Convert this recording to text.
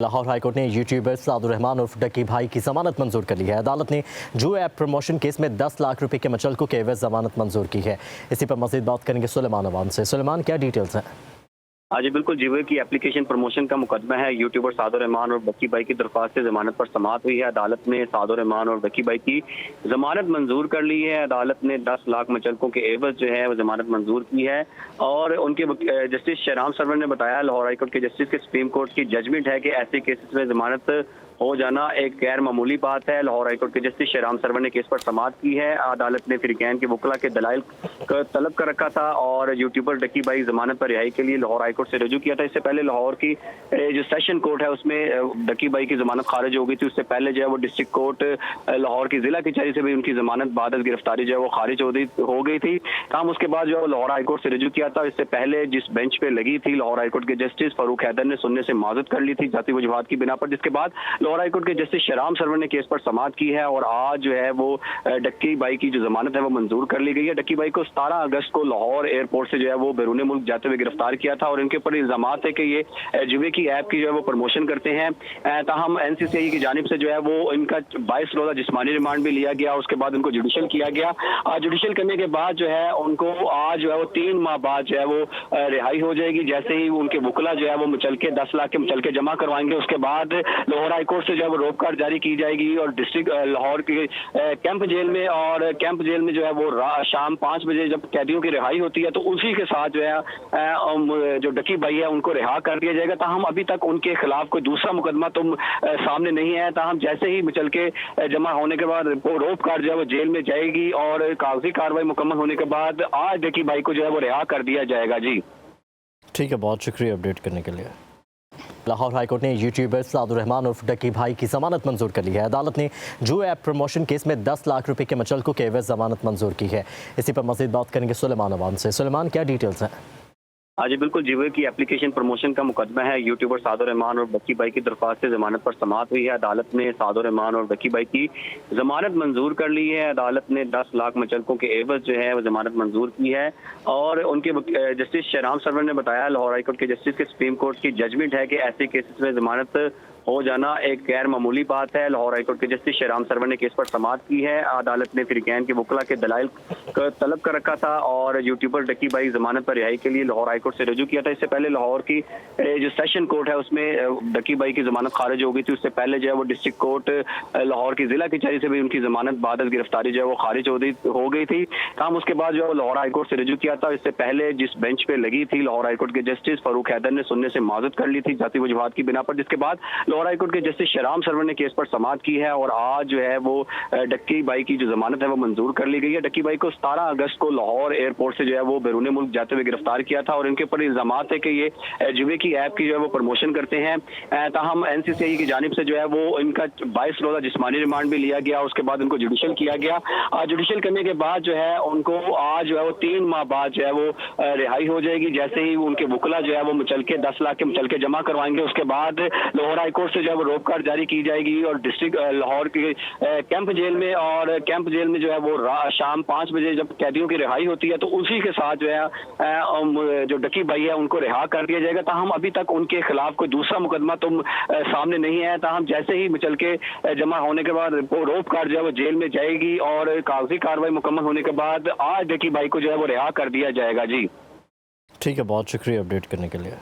Lahore high court ने YouTuber सादुर Rahman उर्फ Ducky भाई की जमानत मंजूर कर ली है। अदालत ने जो ऐप प्रमोशन केस में 10 लाख रुपए के मचलकों के एवज जमानत मंजूर की है। इसी पर मजीद बात करेंगे सुलेमान अवान से। सुलेमान, क्या डिटेल्स हैं? हाँ जी बिल्कुल, जीवे की एप्लीकेशन प्रमोशन का मुकदमा है। यूट्यूबर सादुर रहमान और डक्की भाई की दरख्वास्त से जमानत पर समाअत हुई है। अदालत ने सादुर रहमान और डक्की भाई की जमानत मंजूर कर ली है। अदालत ने 10 लाख मचलकों के एवज जो है वो जमानत मंजूर की है और उनके जस्टिस शहराम सरवर ने बताया, लाहौर हाईकोर्ट के जस्टिस के सुप्रीम कोर्ट की जजमेंट है कि ऐसे केसेस में जमानत हो जाना एक गैर मामूली बात है। लाहौर हाईकोर्ट के जस्टिस शहराम सरवर ने केस पर समाअत की है। अदालत ने फिरकैन के वकला के दलाइल तलब कर रखा था और यूट्यूबर डक्की भाई जमानत पर रिहाई के लिए लाहौर हाईकोर्ट से रजू किया था। इससे पहले लाहौर की जो सेशन कोर्ट है उसमें डक्की भाई की जमानत खारिज हो गई थी। उससे पहले जो है वो डिस्ट्रिक्ट कोर्ट लाहौर की जिला कचहरी से भी उनकी जमानत बाद गिरफ्तारी जो है वो खारिज हो गई थी। काम उसके बाद जो है लाहौर हाईकोर्ट से रजू किया था। इससे पहले जिस बेंच पे लगी थी लाहौर हाईकोर्ट के जस्टिस फारूक हैदर ने सुनने से माजूद कर ली थी जाती वजूहात की बिना पर, जिसके बाद लाहौर हाईकोर्ट के जस्टिस शहराम सरवर ने केस पर समाअत की है और आज जो है वो डक्की भाई की जो जमानत है वो मंजूर कर ली गई है। डक्की भाई को 17 अगस्त को लाहौर एयरपोर्ट से जो है वो बैरून मुल्क जाते हुए गिरफ्तार किया था और इनके ऊपर इल्जाम है कि ये जुए की ऐप की जो है वो प्रमोशन करते हैं। ताहम एनसीसीआई की जानिब से जो है वो इनका 22 रोजा जिस्मानी रिमांड भी लिया गया। उसके बाद उनको जुडिशल किया गया। जुडिशल करने के बाद जो है उनको आज जो है वो 3 माह बाद जो है वो रिहाई हो जाएगी। जैसे ही उनके वकला जो है वो मुचलके 10 लाख के मुचलके जमा करवाएंगे, उसके बाद लाहौर हाईकोर्ट से जो है वो रोक कार्ड जारी की जाएगी और डिस्ट्रिक्ट लाहौर के कैंप जेल में जो है वो शाम 5 बजे जब कैदियों की रिहाई होती है तो उसी के साथ जो है जो डक्की भाई है उनको रिहा कर दिया जाएगा। ताहम अभी तक उनके खिलाफ कोई दूसरा मुकदमा सामने नहीं है। ताहम जैसे ही मुचलके जमा होने के बाद रोक कार्ड जो है वो जेल में जाएगी और कागजी कार्रवाई मुकम्मल होने के बाद आज डक्की भाई को जो है वो रिहा कर दिया जाएगा। जी ठीक है, बहुत शुक्रिया अपडेट करने के लिए। लाहौर हाईकोर्ट ने यूट्यूबर सादुर रहमान उर्फ डक्की भाई की जमानत मंजूर कर ली है। अदालत ने जो ऐप प्रमोशन केस में 10 लाख रुपए के मचलकों के एवज जमानत मंजूर की है। इसी पर मजीद बात करेंगे सुलेमान अवान से। सुलेमान, क्या डिटेल्स हैं? हाँ जी बिल्कुल, जीवे की एप्लीकेशन प्रमोशन का मुकदमा है। यूट्यूबर सादुर रहमान और डक्की भाई की दरख्वास्त से जमानत पर समाअत हुई है। अदालत ने सादुर रहमान और डक्की भाई की जमानत मंजूर कर ली है। अदालत ने 10 लाख मचलकों के एवज जो है वो जमानत मंजूर की है और उनके जस्टिस शहराम सरवर ने बताया, लाहौर हाईकोर्ट के जस्टिस के सुप्रीम कोर्ट की जजमेंट है कि ऐसे केसेस में जमानत हो जाना एक गैर मामूली बात है। लाहौर हाईकोर्ट के जस्टिस शहराम सरवर ने केस पर समाअत की है। अदालत ने फिरकैन के वकला के दलाइल तलब कर रखा था और यूट्यूबर डक्की भाई जमानत पर रिहाई के लिए लाहौर हाईकोर्ट से रजू किया था। इससे पहले लाहौर की जो सेशन कोर्ट है उसमें डक्की भाई की जमानत खारिज हो गई थी। उससे पहले जो है वो डिस्ट्रिक्ट कोर्ट लाहौर की जिला कचहरी से भी उनकी जमानत बाद गिरफ्तारी जो है वो खारिज हो गई थी। काम उसके बाद जो है लाहौर हाईकोर्ट से रजू किया था। इससे पहले जिस बेंच पे लगी थी लाहौर हाईकोर्ट के जस्टिस फारूक हैदर ने सुनने से माजूद कर ली थी जाती वजूहात की बिना पर, जिसके बाद लाहौर हाईकोर्ट के जस्टिस शहराम सरवर ने केस पर समाअत की है और आज जो है वो डक्की भाई की जो जमानत है वो मंजूर कर ली गई है। डक्की भाई को 17 अगस्त को लाहौर एयरपोर्ट से जो है वो बैरून मुल्क जाते हुए गिरफ्तार किया था और इनके ऊपर इल्जाम है कि ये जुए की ऐप की जो है वो प्रमोशन करते हैं। ताहम एनसीसीआई की जानिब से जो है वो इनका 22 रोजा जिस्मानी रिमांड भी लिया गया। उसके बाद उनको जुडिशल किया गया। जुडिशल करने के बाद जो है उनको आज जो है वो 3 माह बाद जो है वो रिहाई हो जाएगी। जैसे ही उनके वकला जो है वो मुचलके 10 लाख के मुचलके जमा करवाएंगे, उसके बाद लाहौर हाईकोर्ट से जो है वो रोक कार्ड जारी की जाएगी और डिस्ट्रिक्ट लाहौर के कैंप जेल में जो है वो शाम 5 बजे जब कैदियों की रिहाई होती है तो उसी के साथ जो है जो डक्की भाई है उनको रिहा कर दिया जाएगा। ताहम अभी तक उनके खिलाफ कोई दूसरा मुकदमा सामने नहीं है। ताहम जैसे ही मुचलके जमा होने के बाद रोक कार्ड जो है वो जेल में जाएगी और कागजी कार्रवाई मुकम्मल होने के बाद आज डक्की भाई को जो है वो रिहा कर दिया जाएगा। जी ठीक है, बहुत शुक्रिया अपडेट करने के लिए।